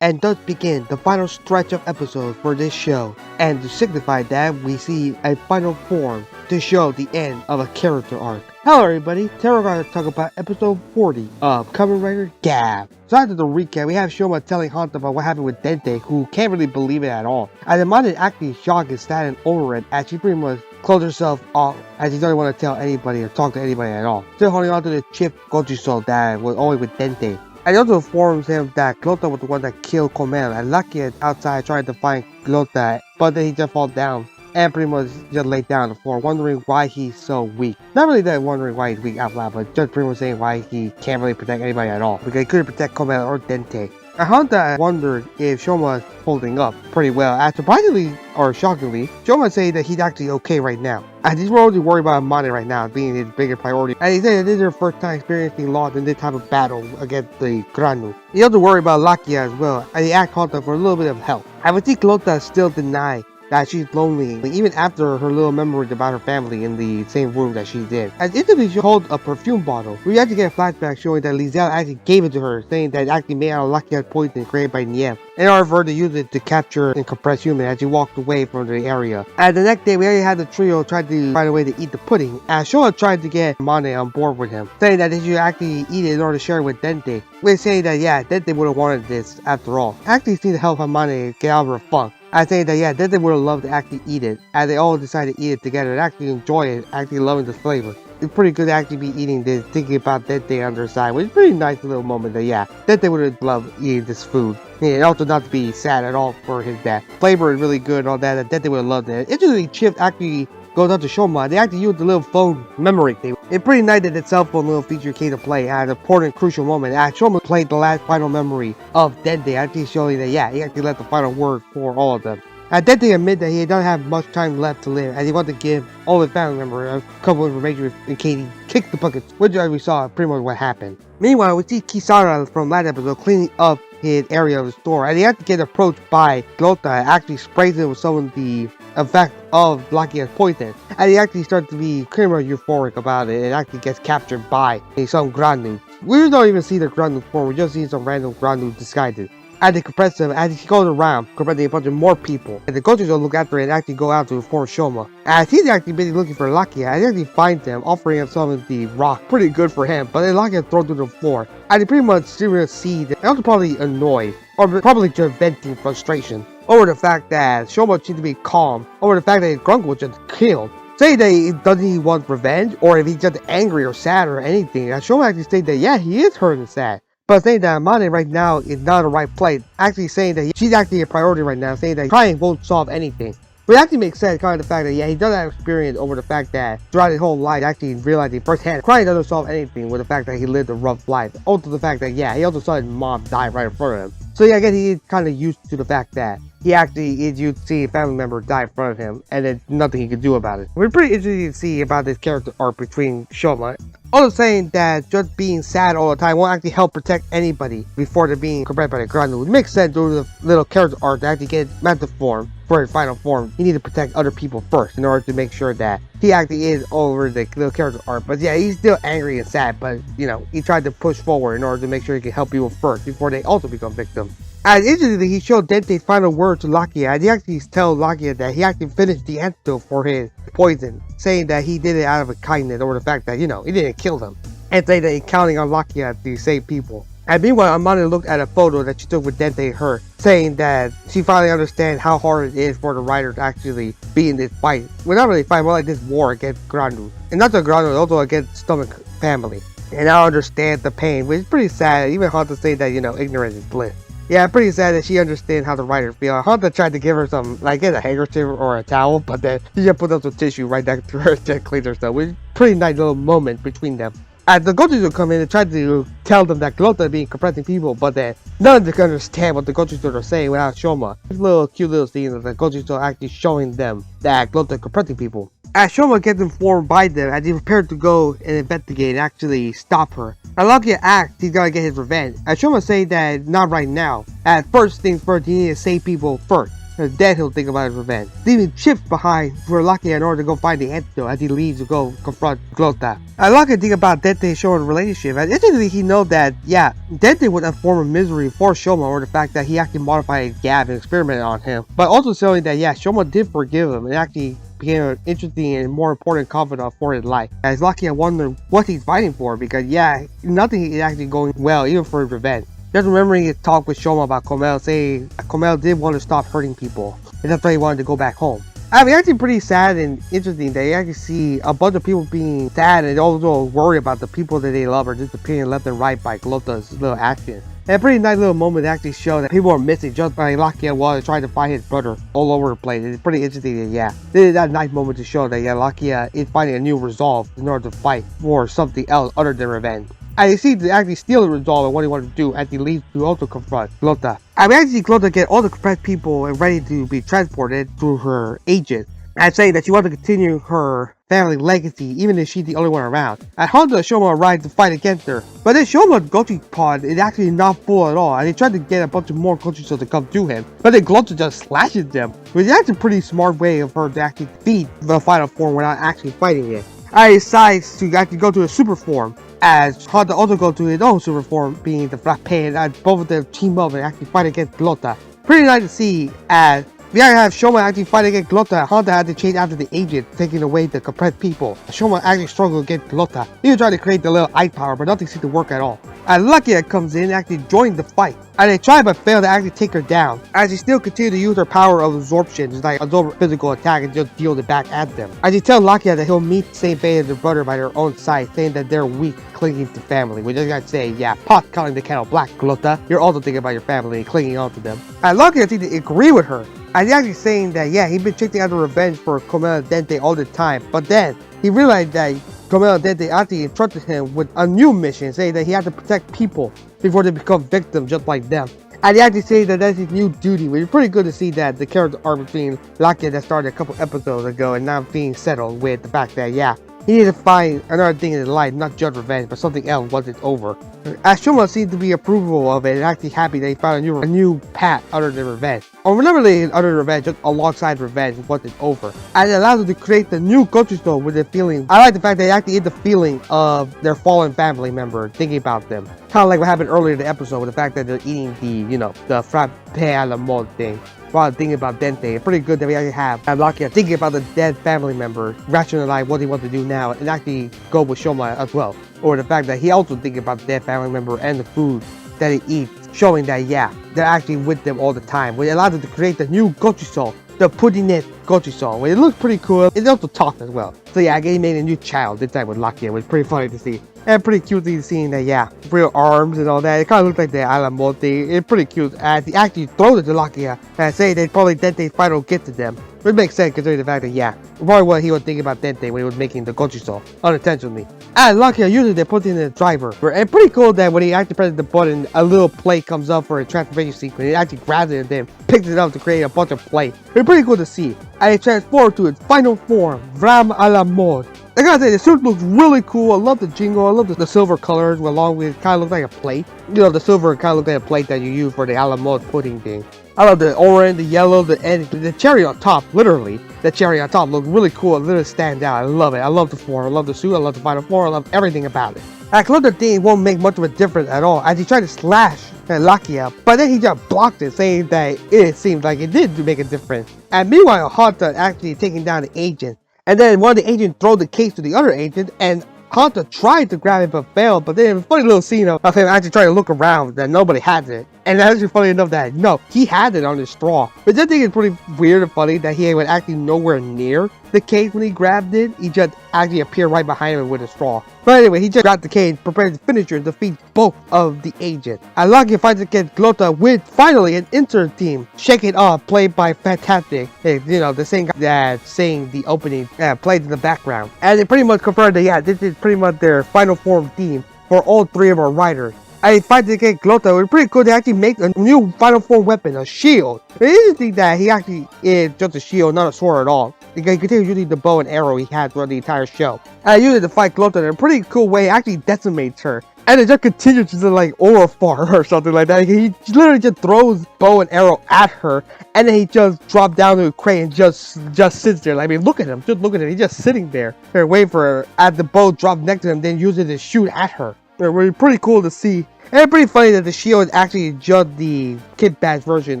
and thus begin the final stretch of episodes for this show, and to signify that we see a final form to show the end of a character arc. Hello everybody, today we're going to talk about episode 40 of Kamen Rider Gavv. So after the recap, we have Shoma telling Hanta about what happened with Dente, who can't really believe it at all. And Amanda is actually shocked and saddened over it, as she pretty much closed herself off, as she doesn't want to tell anybody or talk to anybody at all. Still holding on to the chip Gojuso that was always with Dente. And he also informs him that Glotta was the one that killed Kamen, and Lakia is outside trying to find Glotta, but then he just falls down and pretty much just laid down on the floor, wondering why he's so weak. Not really that wondering why he's weak out loud, but just pretty much saying why he can't really protect anybody at all, because he couldn't protect Kamen or Dente. And Hanta wondered if Shoma is holding up pretty well, as surprisingly or shockingly, Shoma said that he's actually okay right now. And he's only worried about money right now, being his biggest priority. And he said that this is their first time experiencing loss in this type of battle against the Granu. He also worried about Lakia as well, and he asked Hanta for a little bit of help. And we see Glotta still deny that she's lonely, even after her little memories about her family in the same room that she did. As instantly she holds a perfume bottle. We actually get a flashback showing that Lizelle actually gave it to her, saying that it actually made out of Lakia's poison created by Niev, in order for her to use it to capture and compress human as she walked away from the area. And the next day, we already had the trio try to find a way to eat the pudding, as Shoma tried to get Mane on board with him, saying that they should actually eat it in order to share it with Dente. We're saying that yeah, Dente would have wanted this after all. Actually seemed to help Mane get out of her funk. I say that yeah, Dente would have loved to actually eat it, as they all decided to eat it together and actually enjoy it, actually loving the flavor. It's pretty good to actually be eating this, thinking about Dente on their side, which is a pretty nice little moment that yeah, Dente would have loved eating this food. Yeah, and also not to be sad at all for his death. Flavor is really good and all that, Dente would have loved it. Interestingly, Chip actually goes out to Shoma. They actually use the little phone memory thing. It's pretty nice that the cell phone little feature came to play at an important crucial moment. As Shoma played the last final memory of Dente, actually showing that yeah, he actually left the final word for all of them. And Dente admitted that he doesn't have much time left to live, as he wanted to give all his family members a couple of information in case he kicked the bucket, which as we saw pretty much what happened. Meanwhile, we see Kisara from last episode cleaning up his area of the store, and he had to get approached by Glotta and actually sprays him with some of the effect of Lakia's poison. And he actually starts to be pretty much euphoric about it and actually gets captured by some Granu. We don't even see the Granu form, we just see some random Granu disguises. And they compress him as he goes around, compressing a bunch of more people. And the coaches will look after it and actually go out to inform Shoma. As he's actually busy looking for Lakia, and he actually finds him, offering him some of the rock. Pretty good for him, but then Lakia is thrown to the floor. And he pretty much seriously sees and also probably annoyed, or probably just venting frustration over the fact that Shoma seems to be calm, over the fact that his Grunk was just killed. Say that doesn't he want revenge, or if he's just angry or sad or anything. And Shoma actually states that yeah, he is hurt and sad. But saying that Mane right now is not in the right place, actually saying that she's actually a priority right now, saying that crying won't solve anything. But it actually makes sense, kind of the fact that yeah, he does have experience over the fact that throughout his whole life, actually realizing firsthand, crying doesn't solve anything with the fact that he lived a rough life. Also the fact that yeah, he also saw his mom die right in front of him. So yeah, I guess he is kind of used to the fact that he actually is used to seeing a family member die in front of him, and there's nothing he can do about it. We're pretty interested to see about this character arc between Shoma. Also saying that just being sad all the time won't actually help protect anybody before they're being compressed by the Granu. It makes sense through the little character arc to actually get mental form for his final form. He needs to protect other people first in order to make sure that he actually is over the little character arc. But yeah, he's still angry and sad, but you know, he tried to push forward in order to make sure he can help people first before they also become victims. And interestingly, he showed Dente's final word to Lakia, and he actually tells Lakia that he actually finished the antidote for his poison, saying that he did it out of a kindness or the fact that, you know, he didn't kill them, and saying that he's counting on Lakia to save people. And meanwhile, Amanda looked at a photo that she took with Dente and her, saying that she finally understands how hard it is for the writer to actually be in this fight. Well, not really fight, more like this war against Granu. And not just Granu, also against Stomach family. And I understand the pain, which is pretty sad, even hard to say that, you know, ignorance is bliss. Yeah, pretty sad that she understands how the writer feels. Hanta tried to give her some, like, get a handkerchief or a towel, but then she just put up some tissue right next to her to clean herself, which is a pretty nice little moment between them. As the Gojuso will come in and try to tell them that Glotta is being compressing people, but then none of them can understand what the Gojuso are saying without Shoma. This little cute little scene of the Gojuso actually showing them that Glotta is compressing people. As Shoma gets informed by them as he prepared to go and investigate and actually stop her. And Lakia asks he's gonna get his revenge. As Shoma say that not right now. At first things first, he needs to save people first. and then he'll think about his revenge. Leaving chips behind for Lakia in order to go find the antidote as he leaves to go confront Glotta. Lakia think about Dente showing a relationship, and instantly he knows that, yeah, Dente was a form of misery for Shoma, or the fact that he actually modified Gavv and experimented on him, but also showing that, yeah, Shoma did forgive him and actually became an interesting and more important confidant for his life. As Lakia wondered what he's fighting for, because, yeah, nothing is actually going well, even for his revenge. Just remembering his talk with Shoma about Kamen, saying Kamen did want to stop hurting people, and that's why he wanted to go back home. I mean, actually pretty sad and interesting that you actually see a bunch of people being sad and also worried about the people that they love are disappearing left and right by Glotta's little actions. And a pretty nice little moment to actually show that people are missing just like Lakia was trying to find his brother all over the place. It's pretty interesting that, yeah, this is that nice moment to show that, yeah, Lakia is finding a new resolve in order to fight for something else other than revenge. And he seems to actually steal the resolve of what he wants to do as he leaves to also confront Glotta. And we actually see Glotta get all the compressed people and ready to be transported to her agent, and saying that she wants to continue her family legacy even if she's the only one around. And Honda and Shoma arrive to fight against her, but then Shoma's Gochi pod is actually not full at all, and he tried to get a bunch of more Gochi to come to him, but then Glotta just slashes them, which is actually a pretty smart way of her to actually defeat the final form without actually fighting it. I decides to actually go to a super form, as Honda also goes to his own super form, being the Frappe, and both of them team up and actually fight against Glotta. Pretty nice to see, as we actually have Shoma actually fight against Glotta. Honda had to change after the agent, taking away the compressed people. Shoma actually struggled against Glotta. He was trying to create the little ice power, but nothing seemed to work at all. And Lakia comes in and actually joins the fight, and they try but fail to actually take her down, as she still continues to use her power of absorption, just like absorb physical attack and just deal it back at them. As she tells Lakia that he'll meet the same fate as her brother by their own side, saying that they're weak, clinging to family. Which I gotta say, yeah, pot calling the kettle black, Glotta. You're also thinking about your family and clinging on to them. And Lakia seems to agree with her, and he's actually saying that, yeah, he's been chasing after revenge for Kamen and Dente all the time, but then he realized that Kamen and Dente actually entrusted him with a new mission, saying that he had to protect people before they become victims just like them. And he actually says that that's his new duty, which is pretty good to see that the character arc between Lakia that started a couple episodes ago and now being settled with the fact that, yeah, he needs to find another thing in his life, not just revenge, but something else once it's over. As Shoma seems to be approval of it and actually happy that he found a new path other than revenge. Or whenever they other than revenge, just alongside revenge once it's over. And it allows them to create the new Gochi Soul with the feeling. I like the fact that they actually get the feeling of their fallen family member thinking about them. Kind of like what happened earlier in the episode with the fact that they're eating the, the frappe à la mode thing. While thinking about Dente, it's pretty good that we actually have Lakia thinking about the dead family member, rationalize what he wants to do now, and actually go with Shoma as well. Or the fact that he also thinking about the dead family member and the food that he eats, showing that, yeah, they're actually with them all the time, which allows them to create the new Gochi Soul, the pudding-net Gochi Soul. It looks pretty cool. It also talks as well. So yeah, he made a new child this time with Lakia, which is pretty funny to see. And pretty cute seeing that, yeah, real arms and all that. It kind of looks like the Alamo thing. It's pretty cute as he actually throws it to Lakia and say that probably Dente's fight will get to them. Which makes sense considering the fact that, yeah, probably what he was thinking about Dente when he was making the Gochi Soul unintentionally. And Lakia usually they put in the driver. And pretty cool that when he actually presses the button, a little plate comes up for a transformation sequence. He actually grabs it and then picks it up to create a bunch of plate. It's pretty cool to see. And it transforms to its final form, Vram à la mode. I gotta say, the suit looks really cool. I love the jingle. I love the silver colors along with it kind of looks like a plate. The silver kind of looks like a plate that you use for the a la mode pudding thing. I love the orange, the yellow, the cherry on top, literally. The cherry on top looks really cool. It really stands out. I love it. I love the form. I love the suit. I love the final form. I love everything about it. I love the thing won't make much of a difference at all as he tried to slash Lakia, but then he just blocked it, saying that it seemed like it did make a difference. And meanwhile, Hunter actually taking down the agent. And then one of the agents throws the case to the other agent, and Hunter tried to grab it but failed. But then a funny little scene of him actually trying to look around that nobody had it. And that's actually funny enough that, no, he had it on his straw. But I think it's pretty weird and funny that he was actually nowhere near the cage when he grabbed it. He just actually appeared right behind him with a straw. But anyway, he just grabbed the cage, prepared to finish her and defeat both of the agents. And Lakia fights against Glotta with finally an insert team. Shake It Off, played by Fantastic. The same guy that sang the opening, played in the background. And it pretty much confirmed that, yeah, this is pretty much their final form theme for all three of our riders. I fight against Glotta. It was pretty cool. They actually make a new final form weapon, a shield. It's interesting that he actually is just a shield, not a sword at all. Because he continues using the bow and arrow he had throughout the entire show. And I use it to fight Glotta in a pretty cool way. It actually decimates her. And it just continues to like overfar her or something like that. He literally just throws bow and arrow at her, and then he just drops down to a crate and just sits there. Like, I mean, look at him, just look at him. He's just sitting there, waiting for her as the bow drops next to him, then uses it to shoot at her. It's pretty cool to see. And it's pretty funny that the shield is actually just the kid badge version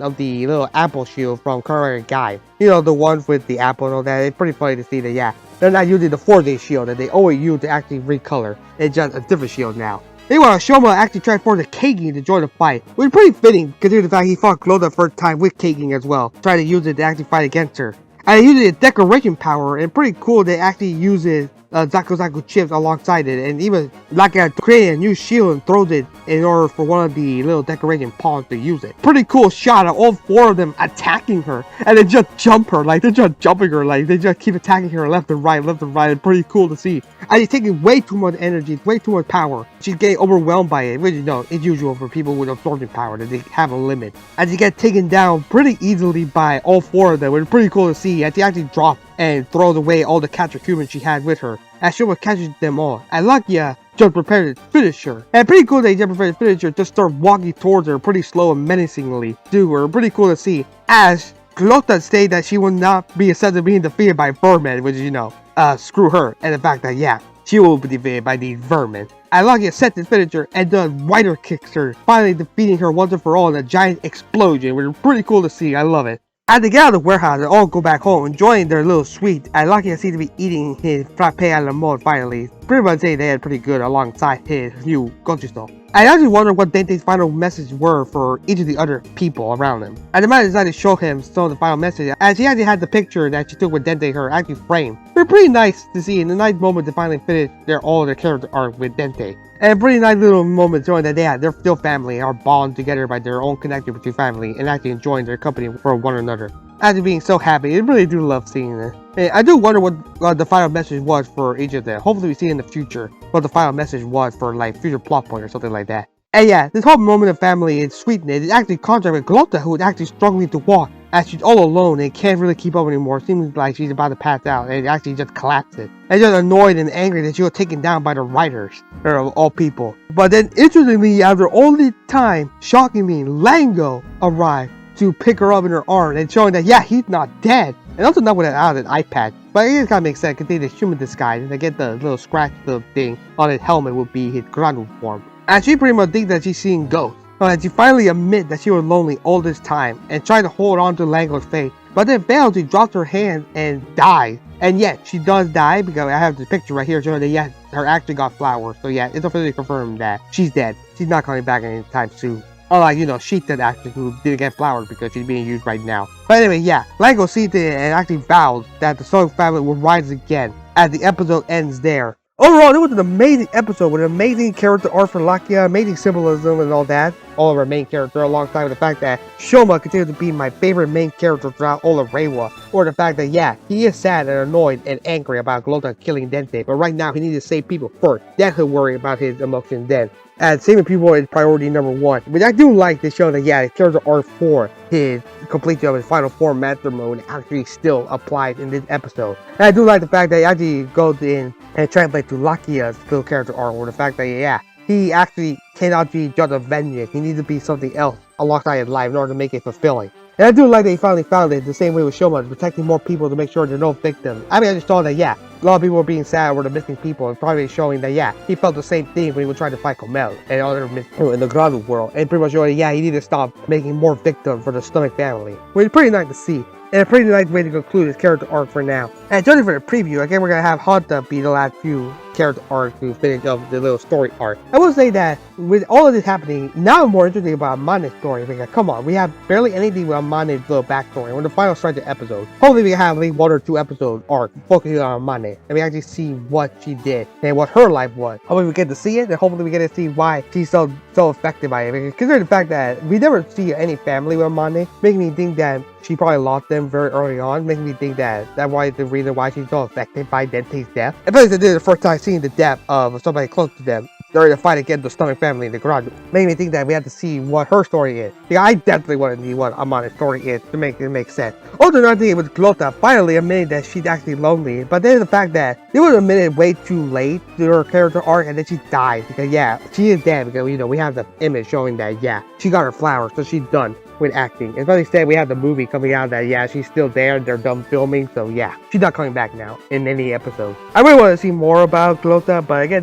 of the little apple shield from Kamen Gavv. You know, the ones with the apple and all that. It's pretty funny to see that, yeah, they're not using the 4-day shield that they always use to actually recolor. It's just a different shield now. Meanwhile, Shoma actually transformed to Kagen to join the fight, which is pretty fitting considering the fact he fought Glotta the first time with Kagen as well, trying to use it to actually fight against her. And using a decoration power, and pretty cool they actually uses Zaku chips alongside it, and even Lakia created a new shield and throws it in order for one of the little decoration pawns to use it. Pretty cool shot of all 4 of them attacking her, and they just jump her, like they're just jumping her, like they just keep attacking her left and right. It's pretty cool to see. And she's taking way too much energy, way too much power. She's getting overwhelmed by it, which, you know, it's usual for people with absorption power that they have a limit. And she gets taken down pretty easily by all 4 of them, which is pretty cool to see. And she actually drops and throws away all the captured humans she had with her, as Shoma catches them all. And Lakia just prepared to finish her. And pretty cool that he just prepared to finish her, just start walking towards her pretty slow and menacingly to her. Pretty cool to see. As Glotta stated that she will not be accepted to being defeated by vermin, which is, you know, screw her. And the fact that, yeah, she will be defeated by these vermin. And Lakia sets his finisher and then Rider kicks her, finally defeating her once and for all in a giant explosion, which is pretty cool to see. I love it. As they get out of the warehouse, they all go back home, enjoying their little sweet, and Lakia seems to be eating his frappe a la mode finally. Pretty much say they had pretty good alongside his new gochuso. I actually wonder what Dente's final message were for each of the other people around him. And the man decided to show him some of the final message, as he actually had the picture that she took with Dente her actually framed. But pretty nice to see, and a nice moment to finally finish all their character arc with Dente. And a pretty nice little moment showing that they're still family and are bonded together by their own connection between family and actually enjoying their company for one another. After being so happy, I really do love seeing this. And I do wonder what the final message was for each of them. Hopefully we see in the future what the final message was for like future plot point or something like that. And yeah, this whole moment of family and sweetness is actually contrast with Glotta, who is actually struggling to walk as she's all alone and can't really keep up anymore. It seems like she's about to pass out and actually just collapses. And just annoyed and angry that she was taken down by the riders, of all people. But then interestingly, after all this time, shockingly, Lango arrived to pick her up in her arms and showing that, yeah, he's not dead. And also not without an eye patch. But it kind of makes sense, considering the human disguise, and I get the little scratch little thing on his helmet would be his ground form. And she pretty much thinks that she's seeing ghosts. And she finally admits that she was lonely all this time and tried to hold on to Lango's faith. But then failed, she dropped her hand and died. And yet, she does die because I have the picture right here showing that, yeah, her actually got flowers. So yeah, it's officially confirmed that she's dead. She's not coming back anytime soon. Unlike, you know, Sheik that actually who didn't get flowers because she's being used right now. But anyway, yeah, Lango sees it and actually vows that the Soul family will rise again as the episode ends there. Overall, it was an amazing episode with an amazing character arc for Lakia, amazing symbolism and all that. All of our main character, alongside with the fact that Shoma continues to be my favorite main character throughout all of Reiwa. Or the fact that, yeah, he is sad and annoyed and angry about Glotta killing Dente, but right now he needs to save people first. Then he'll worry about his emotions then. And saving people is priority number 1. But I do like to show that, yeah, the character arc for his completion of his final form master mode actually still applies in this episode. And I do like the fact that it actually goes in and translates to Lakia's still character arc, or the fact that, yeah, he actually cannot be just a vengeance. He needs to be something else alongside his life in order to make it fulfilling. And I do like that he finally found it the same way with Shoma, protecting more people to make sure there are no victims. I mean, I just saw that, yeah, a lot of people were being sad over the missing people, and probably showing that, yeah, he felt the same thing when he was trying to fight Kamen and other in the Gavv world, and pretty much showing, yeah, he needed to stop making more victims for the stomach family, which is pretty nice to see. And a pretty nice way to conclude his character arc for now. And judging for the preview, again, we're gonna have Hanta be the last few character arc to finish up the little story arc. I will say that with all of this happening, now I'm more interested about Mane's story, because come on, we have barely anything about Mane's little backstory. We're the final stretch of episode. Hopefully we can have at least 1 or 2 episode arc focusing on Mane, and we actually see what she did and what her life was. Hopefully we get to see it, and hopefully we get to see why she's so affected by it. Because considering the fact that we never see any family with Mane, making me think that she probably lost them very early on, making me think that that's why the reason why she's so affected by Dente's death. Especially since this is the first time seeing the death of somebody close to them during the fight against the Stomach family in the garage. Made me think that we had to see what her story is. Yeah, I definitely want to see what Amana's story is to make it make sense. Also, another thing with Glotta finally admitted that she's actually lonely, but then the fact that it was admitted way too late to her character arc and then she died because yeah, she is dead because we have the image showing that yeah, she got her flowers, so she's done with acting. And instead we have the movie coming out that yeah, she's still there, they're done filming, so yeah, she's not coming back now in any episode. I really want to see more about Glotta, but again,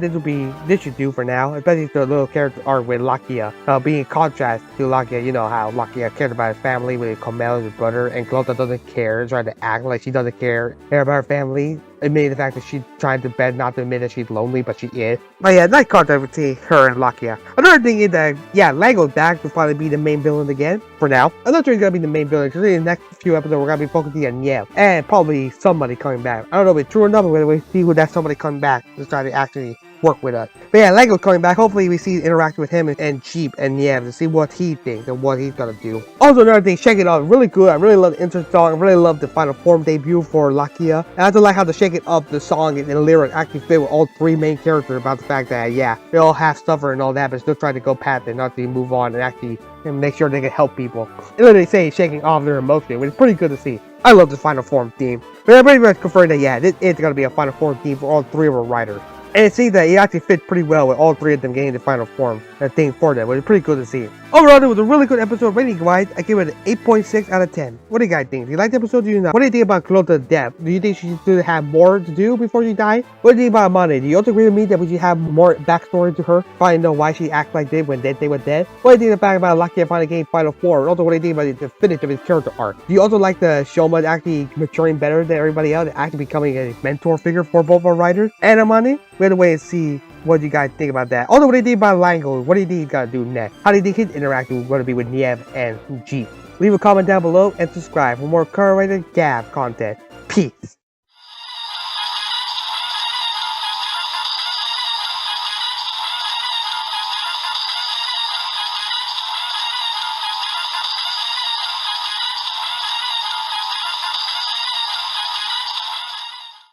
this should do for now, especially the little character arc with Lakia, being in contrast to Lakia. You know how Lakia cares about his family with Kamen, his brother, and Glotta doesn't care, trying to act like she doesn't care about her family. Admitting the fact that she's trying to bed not to admit that she's lonely, but she is. But yeah, nice contrast between her and Lakia. Another thing is that, yeah, Lango's back to finally be the main villain again, for now. I'm not sure he's gonna be the main villain, because in the next few episodes, we're gonna be focusing on Gavv, and probably somebody coming back. I don't know if it's true or not, but we see who that somebody coming back to try to actually work with us. But yeah, Lango's coming back. Hopefully we see interacting with him and Jeep and Gavv to see what he thinks and what he's gonna do. Also another thing, Shake It Up, really good. I really love the intro song. I really love the final form debut for Lakia. And I also like how the Shake It Up, the song and the lyric actually fit with all three main characters about the fact that yeah, they all have suffered and all that, but still trying to go past it and actually move on and actually make sure they can help people. They literally say shaking off their emotion, which is pretty good to see. I love the final form theme. But I'm pretty much confirmed that yeah, this is gonna be a final form theme for all three of our writers. And it seems that it actually fits pretty well with all three of them getting the final form thing for them, which is pretty good to see. Overall, it was a really good episode. Rating wise, I give it an 8.6 out of 10. What do you guys think? Do you like the episode or do you not? What do you think about Glotta's death? Do you think she should have more to do before she died? What do you think about Amane? Do you also agree with me that we should have more backstory to her? Finally know why she acts like this when they were dead? What do you think about Lakia finally getting final form? And also, what do you think about the finish of his character arc? Do you also like the Shoma actually maturing better than everybody else, actually becoming a mentor figure for both our writers and Amane? We have to wait and see what you guys think about that. Also, what do you think about Lango? What do you think he's gonna do next? How do you think his interaction is gonna be with Gavv and Jeep? Leave a comment down below and subscribe for more current Gavv content. Peace.